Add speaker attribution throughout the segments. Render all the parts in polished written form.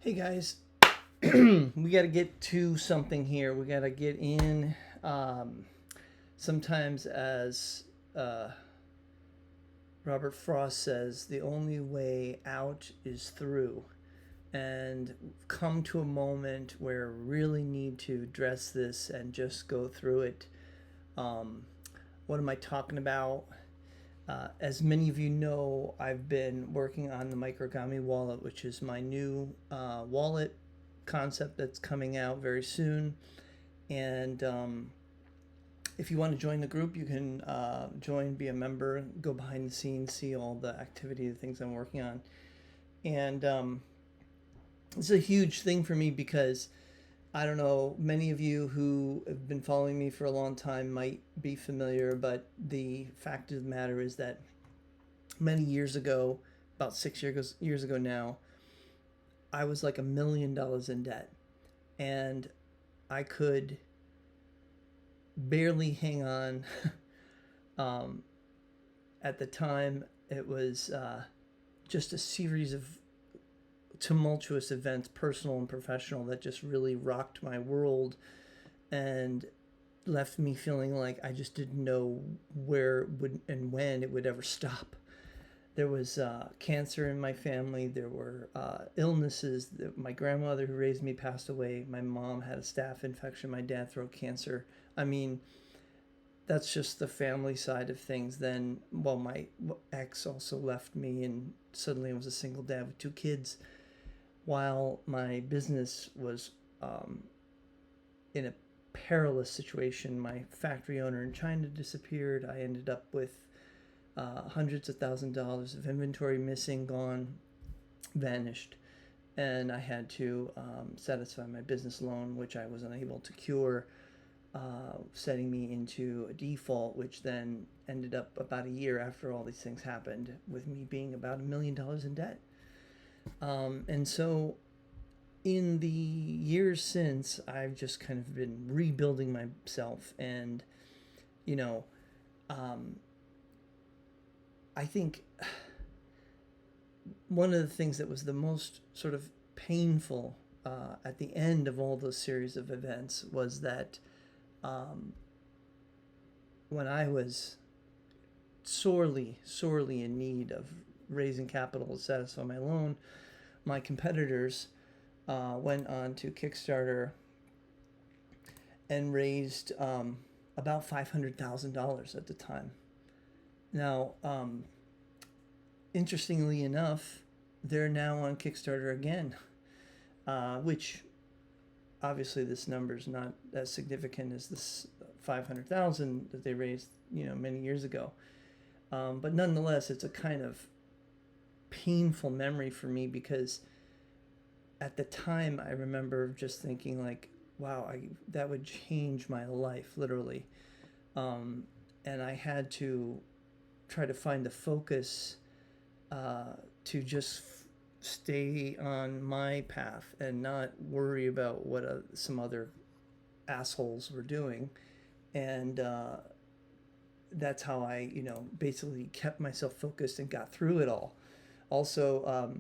Speaker 1: Hey guys, we got to get to something here. We got to get in. Um, Sometimes, as uh, Robert Frost says, the only way out is through. And come to a moment where we really need to address this and just go through it. Um, what am I talking about? As many of you know, I've been working on the Microgami wallet, which is my new wallet concept that's coming out very soon. And if you want to join the group, you can join, be a member, go behind the scenes, see all the activity, the things I'm working on. And it's a huge thing for me because I don't know, many of you who have been following me for a long time might be familiar, but the fact of the matter is that many years ago, about 6 years ago now, I was like $1 million in debt, and I could barely hang on. um, at the time, it was just a series of tumultuous events, personal and professional, that just really rocked my world and left me feeling like I just didn't know where would and when it would ever stop. There was cancer in my family. There were illnesses. My grandmother who raised me passed away. My mom had a staph infection. My dad throat cancer. I mean, that's just the family side of things. Then, well, my ex also left me, and suddenly I was a single dad with two kids. While my business was in a perilous situation, my factory owner in China disappeared. I ended up with hundreds of $1,000s of inventory missing, gone, vanished. And I had to satisfy my business loan, which I was unable to cure, setting me into a default, which then ended up about a year after all these things happened with me being about $1 million in debt. And so in the years since, I've just kind of been rebuilding myself. And, you know, um, I think one of the things that was the most sort of painful at the end of all those series of events was that um, when I was sorely in need of raising capital to satisfy my loan, my competitors went on to Kickstarter and raised about $500,000 at the time. Now, interestingly enough, they're now on Kickstarter again, which obviously this number is not as significant as this 500,000 that they raised, many years ago. But nonetheless, it's a kind of painful memory for me because at the time I remember just thinking like, wow, that would change my life literally. And I had to try to find the focus to just stay on my path and not worry about what some other assholes were doing. And that's how I, basically kept myself focused and got through it all. Also,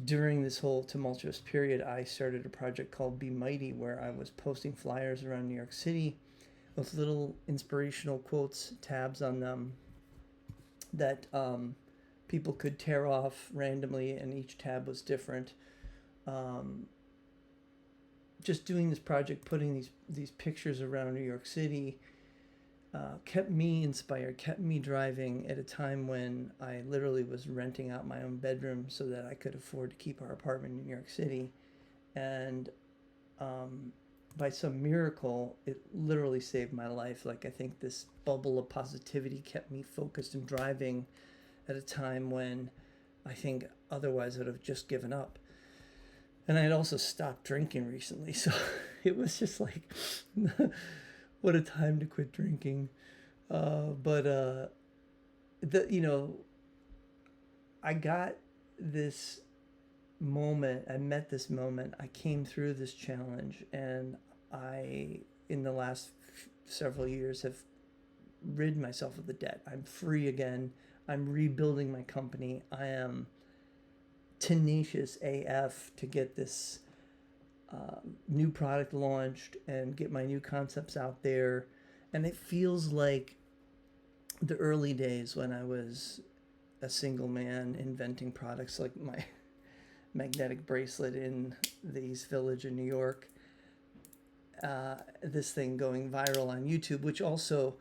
Speaker 1: during this whole tumultuous period, I started a project called Be Mighty, where I was posting flyers around New York City with little inspirational quotes, tabs on them that people could tear off randomly, and each tab was different. Um, just doing this project, putting these pictures around New York City, kept me inspired, kept me driving at a time when I literally was renting out my own bedroom so that I could afford to keep our apartment in New York City. And by some miracle, it literally saved my life. Like, I think this bubble of positivity kept me focused and driving at a time when I think otherwise I would have just given up. And I had also stopped drinking recently, so it was just like, what a time to quit drinking. But I got this moment. I met this moment. I came through this challenge, and I, in the last several years, have rid myself of the debt. I'm free again. I'm rebuilding my company. I am tenacious AF to get this new product launched and get my new concepts out there. And it feels like the early days when I was a single man inventing products like my magnetic bracelet in the East Village in New York. This thing going viral on YouTube, which also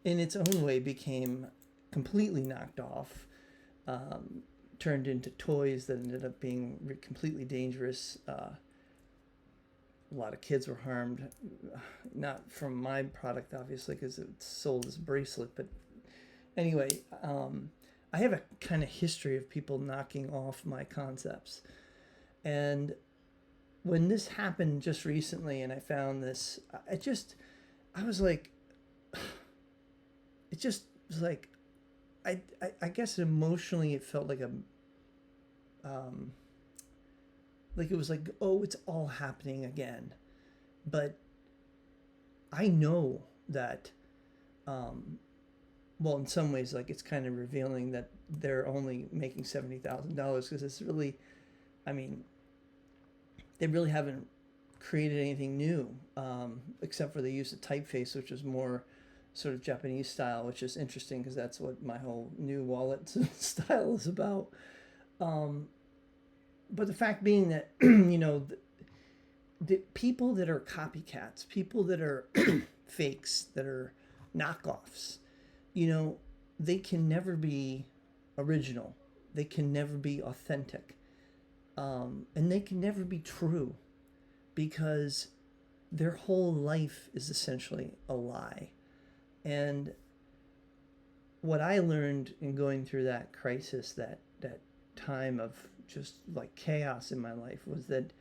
Speaker 1: in its own way became completely knocked off, turned into toys that ended up being completely dangerous. A lot of kids were harmed, not from my product, obviously, because it's sold as a bracelet. But anyway, I have a kind of history of people knocking off my concepts. And when this happened just recently and I found this, I was like, it just was like, I guess emotionally it felt like like it was like, oh, it's all happening again. But I know that, well, in some ways, like it's kind of revealing that they're only making $70,000 because it's really, I mean, they really haven't created anything new, except for the use of typeface, which is more sort of Japanese style, which is interesting because that's what my whole new wallet style is about. But the fact being that, you know, the people that are copycats, people that are fakes, that are knockoffs, you know, they can never be original. They can never be authentic. And they can never be true because their whole life is essentially a lie. And what I learned in going through that crisis, that time of just like chaos in my life, was that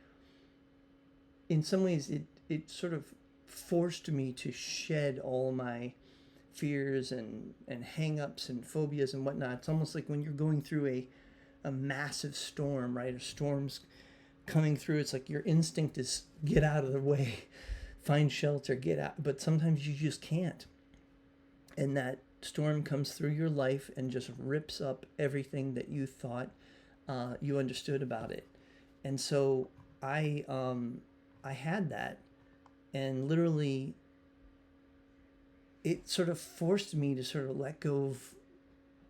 Speaker 1: in some ways it sort of forced me to shed all my fears and hang-ups and phobias and whatnot. It's almost like when you're going through a massive storm, right? A storm's coming through. It's like your instinct is get out of the way, find shelter, get out. But sometimes you just can't. And that storm comes through your life and just rips up everything that you thought you understood about it. And so I had that, and literally it sort of forced me to sort of let go of,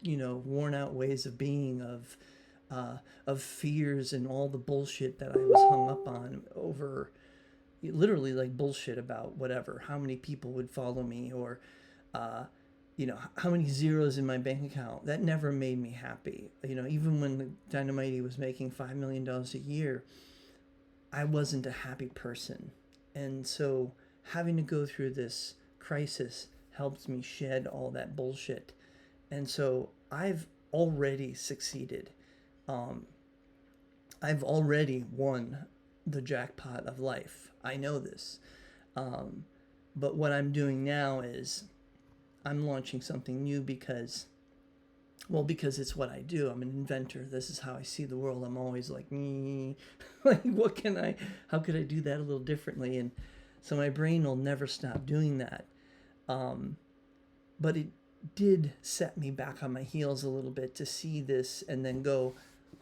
Speaker 1: you know, worn out ways of being, of fears and all the bullshit that I was hung up on over, literally like bullshit about whatever, how many people would follow me, or you know, how many zeros in my bank account. That never made me happy. You know, even when DYNOMIGHTY was making $5 million a year, I wasn't a happy person. And so having to go through this crisis helped me shed all that bullshit. And so I've already succeeded. I've already won the jackpot of life. I know this. But what I'm doing now is I'm launching something new because it's what I do. I'm an inventor. This is how I see the world. I'm always like, like, how could I do that a little differently? And so my brain will never stop doing that. But it did set me back on my heels a little bit to see this and then go,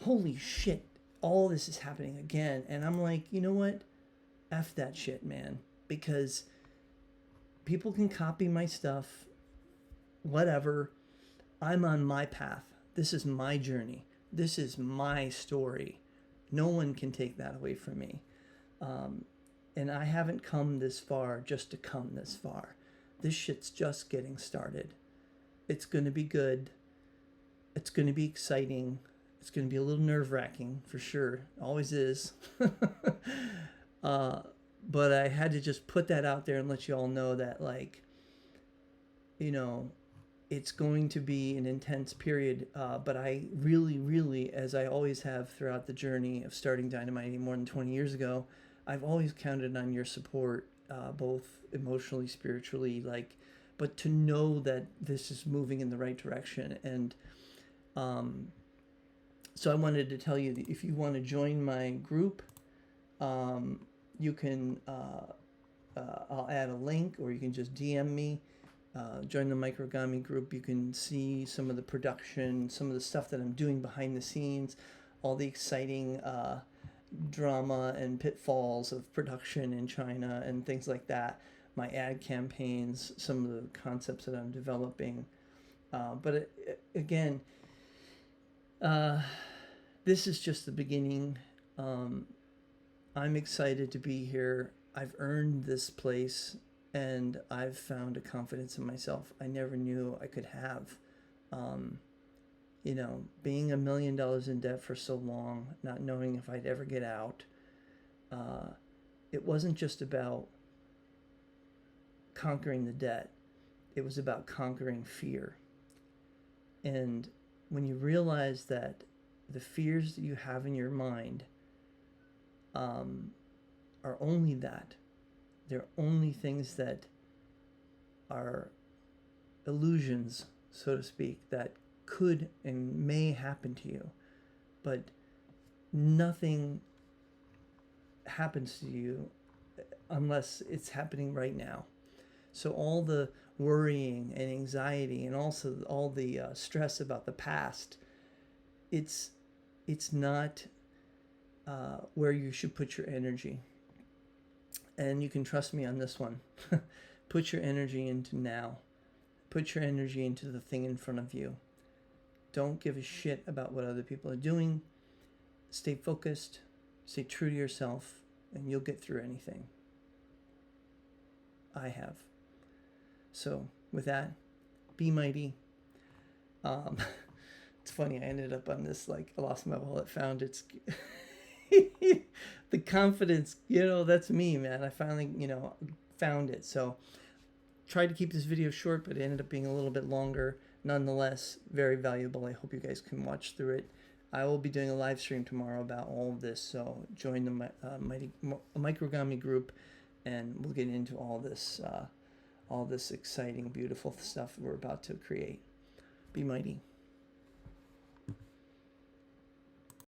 Speaker 1: holy shit, all this is happening again. And I'm like, you know what? F that shit, man. Because people can copy my stuff, whatever. I'm on my path. This is my journey. This is my story. No one can take that away from me. And I haven't come this far just to come this far. This shit's just getting started. It's going to be good. It's going to be exciting. It's going to be a little nerve-wracking for sure. Always is. But I had to just put that out there and let you all know that, like, you know, it's going to be an intense period. But I really, really, as I always have throughout the journey of starting DYNOMIGHTY more than 20 years ago, I've always counted on your support, both emotionally, spiritually, like, but to know that this is moving in the right direction. And so I wanted to tell you that if you want to join my group, you can, I'll add a link, or you can just DM me, join the microgami group. You can see some of the production, some of the stuff that I'm doing behind the scenes, all the exciting drama and pitfalls of production in China and things like that. My ad campaigns, some of the concepts that I'm developing. But again, this is just the beginning. I'm excited to be here. I've earned this place, and I've found a confidence in myself I never knew I could have. You know, being $1 million in debt for so long, not knowing if I'd ever get out, it wasn't just about conquering the debt. It was about conquering fear. And when you realize that the fears that you have in your mind are only that, they're only things that are illusions, so to speak, that could and may happen to you, but nothing happens to you unless it's happening right now. So all the worrying and anxiety and also all the stress about the past, it's not where you should put your energy. And you can trust me on this one. Put your energy into now. Put your energy into the thing in front of you. Don't give a shit about what other people are doing. Stay focused. Stay true to yourself, and you'll get through anything. I have. So with that, be mighty. It's funny, I ended up on this, like, I lost my wallet, found it's the confidence, you know, that's me, man. I finally, you know, found it. So tried to keep this video short, but it ended up being a little bit longer. Nonetheless, very valuable. I hope you guys can watch through it. I will be doing a live stream tomorrow about all of this, so join the Microgami group, and we'll get into all this exciting, beautiful stuff we're about to create. Be mighty.